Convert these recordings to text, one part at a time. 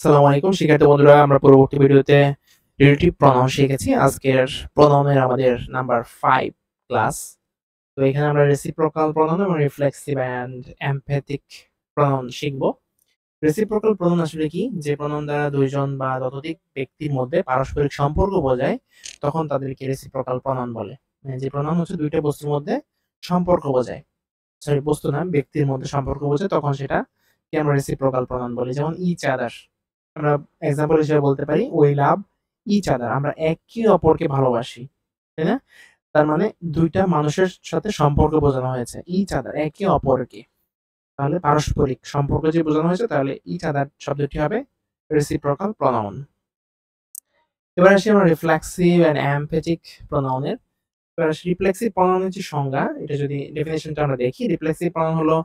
আসসালামু আলাইকুম শিক্ষার্থী বন্ধুরা, আমরা পরবর্তী ভিডিওতে রিলেটিভ প্রনাউন শিখেছি। আজকের প্রনাউনের আমাদের নাম্বার 5 ক্লাস। তো এখানে আমরা রেসিপ্রোকাল প্রনাউন এবং রিফ্লেক্সিভ অ্যান্ড এমপ্যাথিক প্রনাউন শিখব। রেসিপ্রোকাল প্রনাউন আসলে কি? যে প্রনাউন দ্বারা দুইজন বা ততোধিক ব্যক্তির মধ্যে পারস্পরিক সম্পর্ক বোঝায়, তখন তাদেরকে রেসিপ্রোকাল প্রনাউন বলে। মানে যে প্রনাউন হচ্ছে দুইটা বস্তুর মধ্যে সম্পর্ক বোঝায়, সরি বস্তু না, ব্যক্তির মধ্যে সম্পর্ক বোঝায়, তখন সেটাকে আমরা রেসিপ্রোকাল প্রনাউন বলি। যেমন ইচ আদার, আমরা এক্সাম্পল হিসেবে বলতে পারি উই লাভ ইচ আদার, আমরা একে অপরকে ভালোবাসি, তাই না? তার মানে দুইটা মানুষের সাথে সম্পর্ক বোঝানো হয়েছে, ইচ আদার একে অপরকে। তাহলে পারস্পরিক সম্পর্ক যে বোঝানো হয়েছে, তাহলে ইচ আদার শব্দটি হবে রেসিপ্রোকাল প্রনাউন। এবার আসি আমরা রিফ্লেক্সিভ এন্ড এমপ্যাথিক প্রনাউনের। এবার আসি রিফ্লেক্সিভ প্রনাউনের যে সংজ্ঞা, এটা যদি ডেফিনিশনটা আমরা দেখি, রিফ্লেক্সিভ প্রনাউন হলো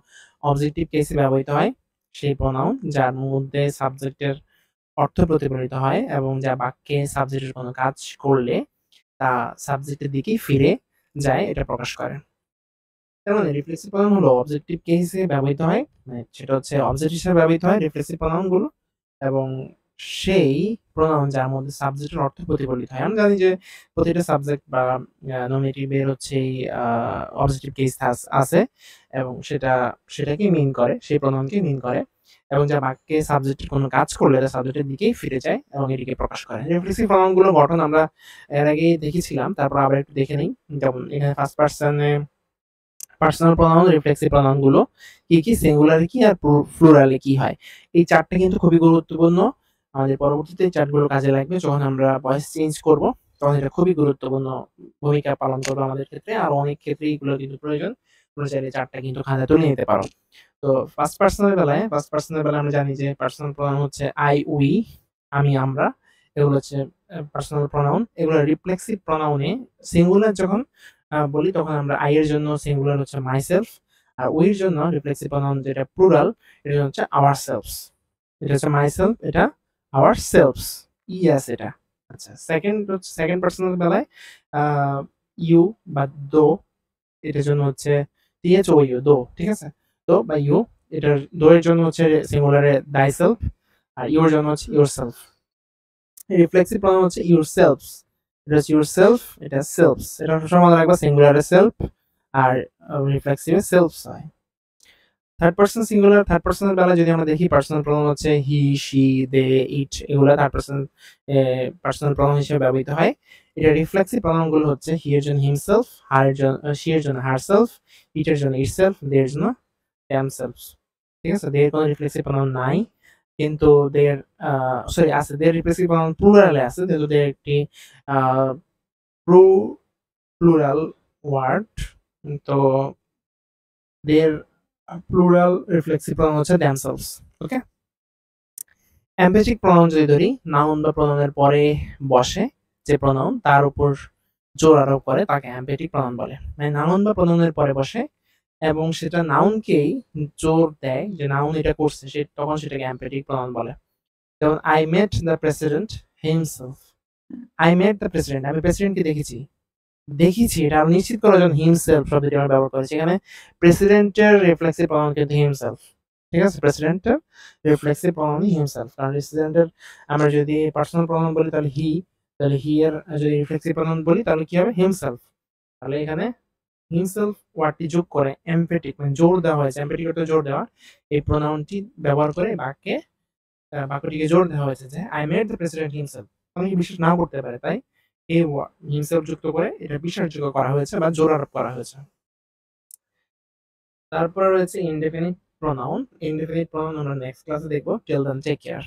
অবজেক্টিভ কেসে ব্যবহৃত হয় সেই প্রনাউন যার মধ্যে সাবজেক্টের অর্থ প্রতিফলিত হয় এবং যা বাক্যে সাবজেক্টের কোনো কাজ করলে তা সাবজেক্টের দিকেই ফিরে যায়, এটা প্রকাশ করে। তার মানে রিফ্লেক্সিভ প্রনাউন হলো অবজেক্টিভ কেসে ব্যবহৃত হয়, মানে সেটা হচ্ছে অবজেক্ট হিসেবে ব্যবহৃত হয় রিফ্লেক্সিভ প্রনাউন গুলো, এবং সেই প্রনাউন যার মধ্যে সাবজেক্টের অর্থ প্রতিফলিত হয়। আমরা জানি যে প্রতিটা সাবজেক্ট বা নমিনেটিভ এর হচ্ছে অবজেক্টিভ কেস আছে, এবং সেটাকে মিন করে, সেই প্রনাউনকে মিন করে, এবং যা বাক্যে সাবজেক্টের কোনো কাজ করলে তা সাবজেক্টের দিকেই ফিরে যায় এবং এটিকে প্রকাশ করে। রিফ্লেক্সিভ প্রনাউন গুলো গঠন আমরা এর আগেই দেখেছিলাম, তারপর আবার একটু দেখে নিই। যেমন এখানে ফার্স্ট পারসনে পার্সোনাল প্রনাউন, রিফ্লেক্সিভ প্রনাউন গুলো কি কি, সিঙ্গুলারে কি আর প্লুরালে কি হয়। এই চারটা কিন্তু খুবই গুরুত্বপূর্ণ, আমাদের পরবর্তীতে এই চার্টগুলো কাজে লাগবে যখন আমরা ভয়েস চেঞ্জ করব, তখন এটা খুবই গুরুত্বপূর্ণ ভূমিকা পালন করবে আমাদের ক্ষেত্রে। আর অনেক ক্ষেত্রেই এগুলো কিন্তু প্রয়োজন, তোমরা চাইলে চারটা কিন্তু খাতায় তুলে নিতে পারো। তো ফার্স্ট পার্সনের বেলায় আমরা জানি যে পার্সোনাল প্রনাউন হচ্ছে আই, উই, আমি, আমরা, এগুলো হচ্ছে পার্সোনাল প্রনাউন। এগুলো রিফ্লেক্সিভ প্রনাউনে সিঙ্গুলার যখন বলি, তখন আমরা আই এর জন্য সিঙ্গুলার হচ্ছে মাইসেলফ, আর উই এর জন্য রিফ্লেক্সিভ প্রনাউন যেটা প্লুরাল, এটা হচ্ছে আওয়ারসেলভস। এটা হচ্ছে মাইসেলফ, এটা আওয়ারসেলভস, ইএস এটা। আচ্ছা, সেকেন্ড পার্সনের বেলায় ইউ বা দো, এটার জন্য হচ্ছে টিএচ ও ইউ, দো, ঠিক আছে? দো বা ইউ, এটার দো এর জন্য হচ্ছে সিঙ্গুলারে দাইসেলফ, আর ইউ এর জন্য হচ্ছে ইউরসেলফ। রিফ্লেক্সিভ প্রনাউন হচ্ছে ইউরসেলভস, এটা হচ্ছে ইউরসেলফ, এটা সেলফস। এটা সবসময় মনে রাখবা, সিঙ্গুলারে সেলফ আর রিফ্লেক্সিভে সেলফস হয়। থার্ড পার্সনের বেলায় যদি আমরা দেখি, পার্সোনাল প্রনাউন হচ্ছে হি, শি, দে, ইট, এগুলো থার্ড পার্সন পার্সোনাল প্রনাউন হিসেবে ব্যবহৃত হয়। এটা রিফ্লেক্সিভ প্রনাউন গুলো হচ্ছে হি এর জন্য হিমসেলফ, হার এর জন্য শি এর জন্য হারসেলফ, ইট এর জন্য ইটসেলফ, দে এর জন্য দ্যামসেলফস। ঠিক আছে? দে এর কোনো রিফ্লেক্সিভ প্রনাউন নাই, কিন্তু দের সরি আছে, দের রিফ্লেক্সিভ প্রনাউন প্লুরালে আছে, কিন্তু দের একটি প্লুরাল ওয়ার্ড। তো দের প্লুরাল রিফ্লেক্সিভ প্রনাউন হচ্ছে themselves। ওকে, এমপ্যাথিক প্রনাউন যদি ধরি, নাউন বা প্রনাউনের পরে বসে যে প্রনাউন, তার উপর জোর আরোপ করে, তাকে এমপ্যাথিক প্রনাউন বলে। মানে নাউন বা প্রনাউনের পরে বসে এবং সেটা নাউনকেই জোর দেয় যে নাউন এটা করছে, সে তখন সেটাকে এমপ্যাথিক প্রনাউন বলে। যেমন I met the president himself, I met the president, আমি প্রেসিডেন্টকে দেখেছি, এটা আরো নিশ্চিত করার জন্য হিমসেলফ শব্দটি আমরা ব্যবহার করেছি। এখানে প্রেসিডেন্টের রিফ্লেক্সিভ প্রনাউন কিন্তু হিমসেলফ, ঠিক আছে? প্রেসিডেন্টের রিফ্লেক্সিভ প্রনাউন হিমসেলফ, কারণ প্রেসিডেন্টের আমরা যদি পার্সোনাল প্রনাউন বলি তাহলে হি, তাহলে হি এর যদি রিফ্লেক্সিভ প্রনাউন বলি তাহলে কি হবে? হিমসেলফ। তাহলে এখানে হিমসেলফ ওয়ার্ডটি যোগ করে এমপ্যাথিক, মানে জোর দেওয়া হয়েছে, এমপ্যাথিক অর্থে জোর দেওয়া, এই প্রনাউনটি ব্যবহার করে বাক্যটিকে জোর দেওয়া হয়েছে যে I made the president himself. অনেকে বিশ্বাস নাও করতে পারে, তাই এই হিমসেলফ যুক্ত করে এটা বিশ্বাসযোগ্য করা হয়েছে বা জোর আরোপ করা হয়েছে। তারপর রয়েছে ইনডেফিনিট প্রনাউন। ইনডেফিনিট প্রনাউন আমরা নেক্সট ক্লাসে দেখবো। Till then take care.